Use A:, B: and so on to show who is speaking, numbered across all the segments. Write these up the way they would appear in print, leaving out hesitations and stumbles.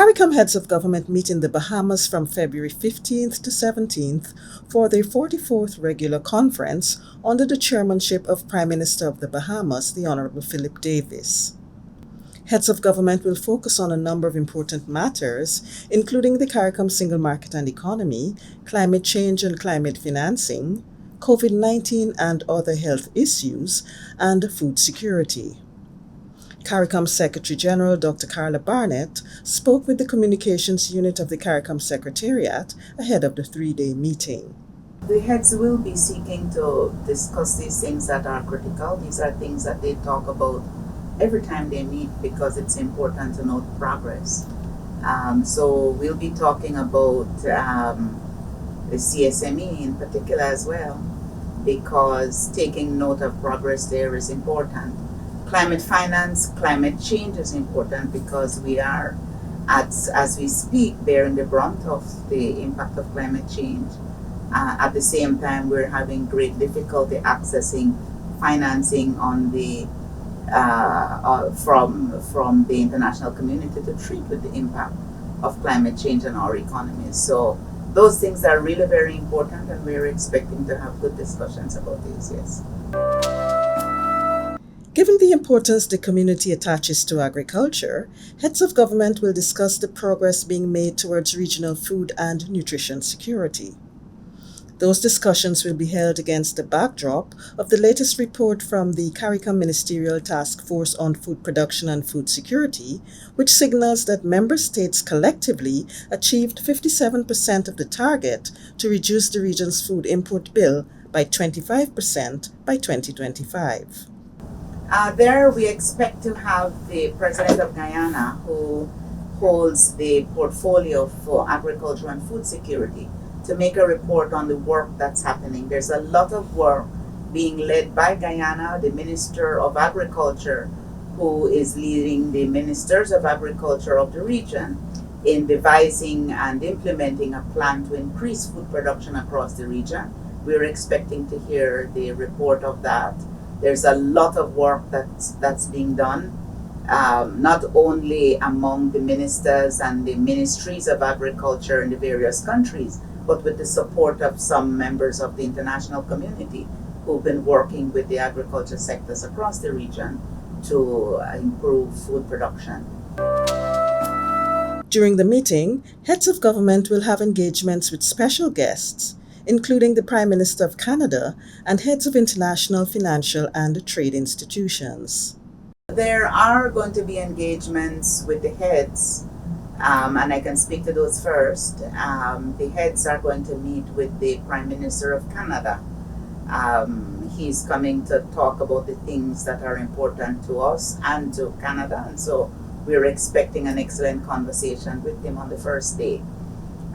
A: CARICOM Heads of Government meet in the Bahamas from February 15th to 17th for their 44th regular conference under the chairmanship of Prime Minister of the Bahamas, the Honorable Philip Davis. Heads of Government will focus on a number of important matters, including the CARICOM single market and economy, climate change and climate financing, COVID-19 and other health issues, and food security. CARICOM Secretary-General Dr. Carla Barnett spoke with the Communications Unit of the CARICOM Secretariat ahead of the three-day meeting.
B: The heads will be seeking to discuss these things that are critical. These are things that they talk about every time they meet because it's important to note progress. So we'll be talking about the CSME in particular as well, because taking note of progress there is important. Climate finance, climate change is important because we are, as we speak, bearing the brunt of the impact of climate change. At the same time, we're having great difficulty accessing financing on the from the international community to treat with the impact of climate change on our economies. So those things are really very important, and we're expecting to have good discussions about these, yes.
A: Given the importance the community attaches to agriculture, heads of government will discuss the progress being made towards regional food and nutrition security. Those discussions will be held against the backdrop of the latest report from the CARICOM Ministerial Task Force on Food Production and Food Security, which signals that member states collectively achieved 57% of the target to reduce the region's food import bill by 25% by 2025.
B: There we expect to have the President of Guyana, who holds the portfolio for agriculture and food security, to make a report on the work that's happening. There's a lot of work being led by Guyana, the Minister of Agriculture, who is leading the Ministers of Agriculture of the region in devising and implementing a plan to increase food production across the region. We're expecting to hear the report of that. There's a lot of work that's being done, not only among the ministers and the ministries of agriculture in the various countries, but with the support of some members of the international community who've been working with the agriculture sectors across the region to improve food production.
A: During the meeting, heads of government will have engagements with special guests, including the Prime Minister of Canada and heads of international financial and trade institutions.
B: There are going to be engagements with the heads, and I can speak to those first. The heads are going to meet with the Prime Minister of Canada. He's coming to talk about the things that are important to us and to Canada, and so we're expecting an excellent conversation with him on the first day.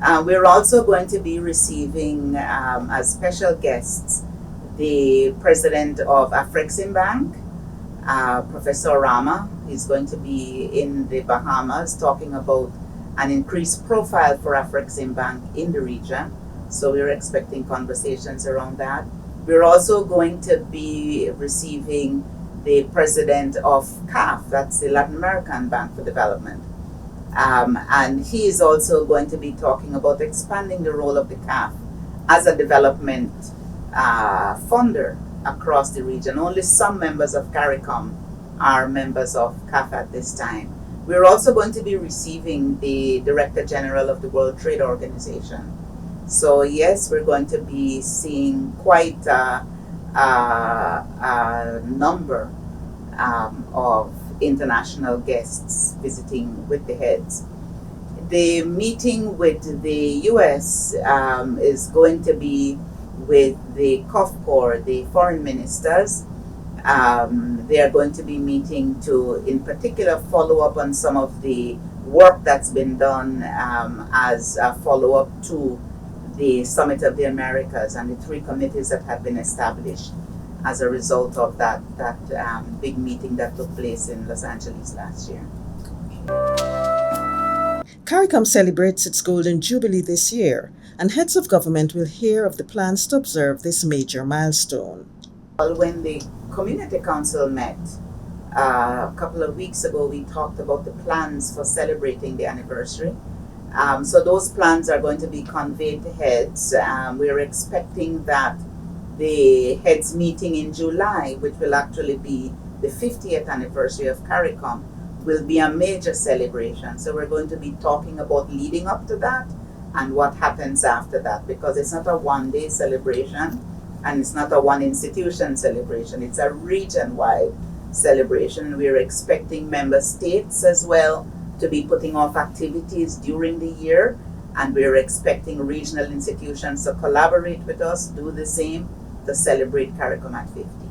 B: We're also going to be receiving as special guests the President of Afreximbank, Professor Rama. He's going to be in the Bahamas talking about an increased profile for Afreximbank in the region. So we're expecting conversations around that. We're also going to be receiving the President of CAF, that's the Latin American Bank for Development. And he is also going to be talking about expanding the role of the CAF as a development funder across the region. Only some members of CARICOM are members of CAF at this time. We're also going to be receiving the Director General of the World Trade Organization. So yes, we're going to be seeing quite a number of international guests visiting with the heads. The meeting with the US is going to be with the COFCOR, the foreign ministers. They are going to be meeting to, in particular, follow up on some of the work that's been done as a follow-up to the Summit of the Americas and the 3 committees that have been established as a result of that big meeting that took place in Los Angeles last year.
A: CARICOM celebrates its Golden Jubilee this year, and heads of government will hear of the plans to observe this major milestone.
B: Well, when the Community Council met A couple of weeks ago, we talked about the plans for celebrating the anniversary. So those plans are going to be conveyed to heads. We're expecting that the heads meeting in July, which will actually be the 50th anniversary of CARICOM, will be a major celebration. So we're going to be talking about leading up to that and what happens after that, because it's not a one-day celebration and it's not a one institution celebration. It's a region-wide celebration. We're expecting member states as well to be putting off activities during the year, and we're expecting regional institutions to collaborate with us, do the same, to celebrate CARICOM at 50.